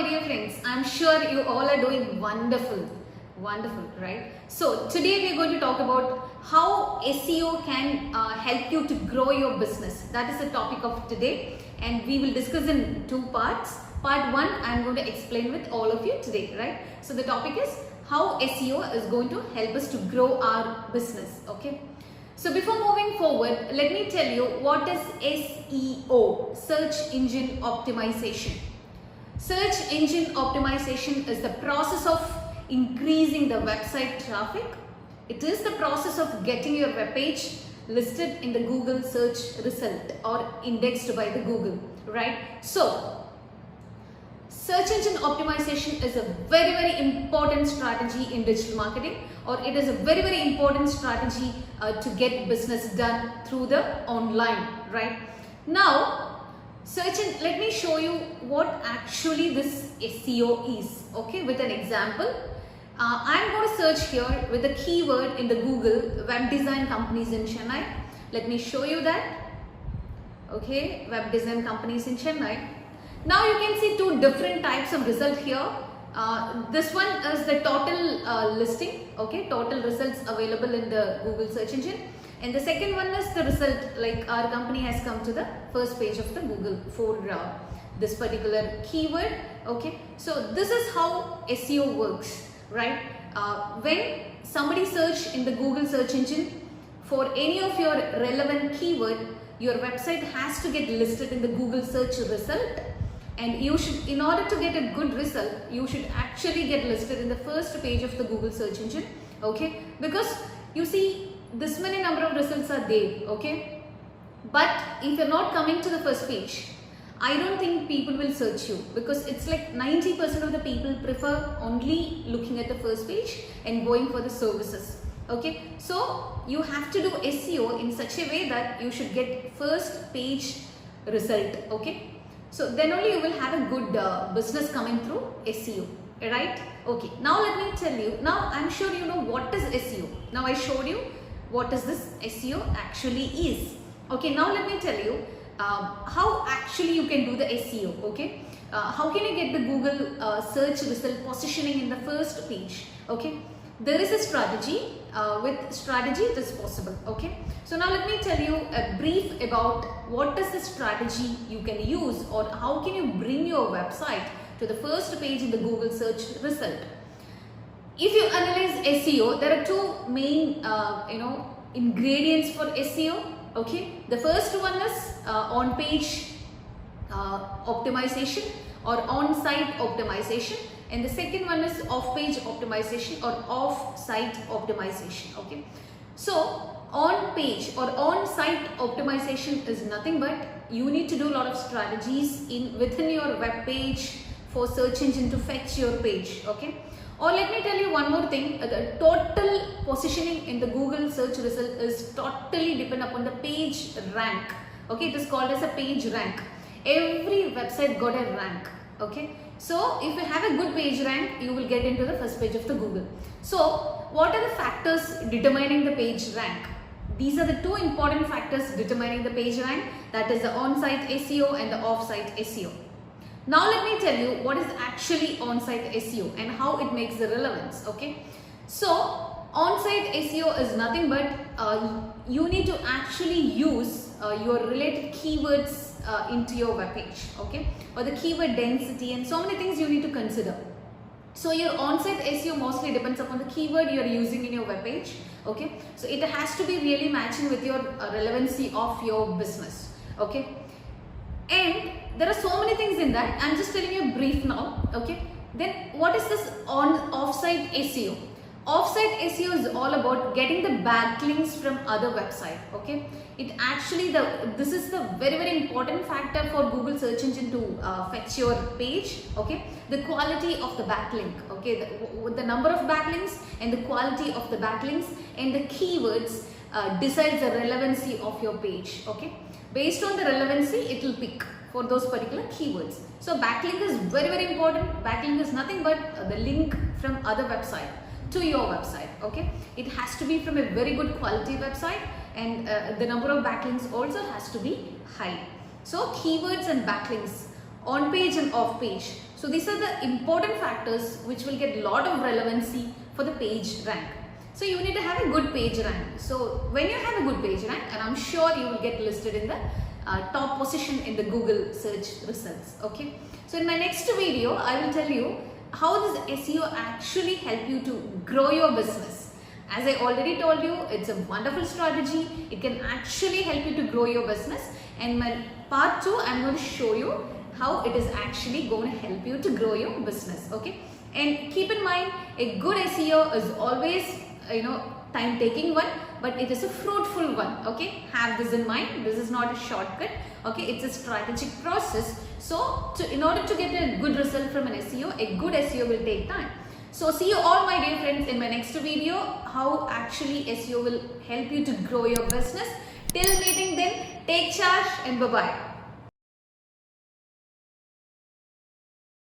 my dear friends. I'm sure you all are doing wonderful. Wonderful, right? So today we're going to talk about how SEO can help you to grow your business. That is the topic of today, and we will discuss in two parts. Part 1 I'm going to explain with all of you today, right? So the topic is how SEO is going to help us to grow our business, okay? So before moving forward, let me tell you what is SEO, Search Engine Optimization. Search engine optimization is the process of increasing the website traffic. It is the process of getting your web page listed in the Google search result or indexed by the Google, right? So, search engine optimization is a very important strategy in digital marketing, or it is a very important strategy to get business done through the online, right? Now, let me show you what actually this SEO is, okay, with an example. I'm going to search here with the keyword in the Google web design companies in Chennai. Let me show you that, okay, web design companies in Chennai. Now you can see two different types of result here. This one is the total listing, okay, total results available in the Google search engine. And the second one is the result, like our company has come to the first page of the Google for this particular keyword, okay. So this is how SEO works, right? When somebody search in the Google search engine for any of your relevant keyword, your website has to get listed in the Google search result. And you should, in order to get a good result, you should actually get listed in the first page of the Google search engine, okay? Because you see, this many number of results are there, okay? But if you're not coming to the first page, I don't think people will search you, because it's like 90% of the people prefer only looking at the first page and going for the services, okay? So you have to do SEO in such a way that you should get first page result, okay? So then only you will have a good business coming through SEO, right? Okay, now let me tell you, now I'm sure you know what is SEO. Now I showed you what is this SEO actually is. Okay, now let me tell you how actually you can do the SEO, okay? How can you get the Google search result positioning in the first page, okay? There is a strategy, with strategy it is possible, okay? So now let me tell you a brief about what is the strategy you can use, or how can you bring your website to the first page in the Google search result. If you analyze SEO, there are two main ingredients for SEO, okay? The first one is on-page optimization or on-site optimization, and the second one is off-page optimization or off-site optimization, okay? So on-page or on-site optimization is nothing but you need to do a lot of strategies within your web page for search engine to fetch your page, okay? Or let me tell you one more thing, the total positioning in the Google search result is totally dependent upon the page rank, okay? It is called as a page rank. Every website got a rank, okay? So if you have a good page rank, you will get into the first page of the Google. So what are the factors determining the page rank? These are the two important factors determining the page rank, that is the on-site SEO and the off-site SEO. Now let me tell you what is actually on-site SEO and how it makes the relevance, okay? So on-site SEO is nothing but you need to actually use your related keywords into your web page, okay? Or the keyword density and so many things you need to consider. So your on-site SEO mostly depends upon the keyword you are using in your web page, okay? So it has to be really matching with your relevancy of your business, okay? And there are so many things in that. I'm just telling you a brief now, okay? Then what is this off-site SEO? Off-site SEO is all about getting the backlinks from other website, okay? It actually, this is the very important factor for Google search engine to fetch your page, okay? The quality of the backlink, okay? The number of backlinks and the quality of the backlinks and the keywords decides the relevancy of your page, okay? Based on the relevancy, it will pick for those particular keywords. So backlink is very important. Backlink is nothing but the link from other website to your website, okay? It has to be from a very good quality website, and the number of backlinks also has to be high. So keywords and backlinks on page and off page. So these are the important factors which will get a lot of relevancy for the page rank. So you need to have a good page rank. So when you have a good page rank, and I'm sure you will get listed in the top position in the Google search results. Okay. So in my next video, I will tell you how does SEO actually help you to grow your business. As I already told you, it's a wonderful strategy. It can actually help you to grow your business. And my part 2, I'm going to show you how it is actually going to help you to grow your business. Okay. And keep in mind, a good SEO is always, time taking one, but it is a fruitful one. Okay. Have this in mind. This is not a shortcut. Okay. It's a strategic process. So in order to get a good result from an SEO, a good SEO will take time. So see you all my dear friends in my next video, how actually SEO will help you to grow your business. Till meeting then, take charge and bye-bye.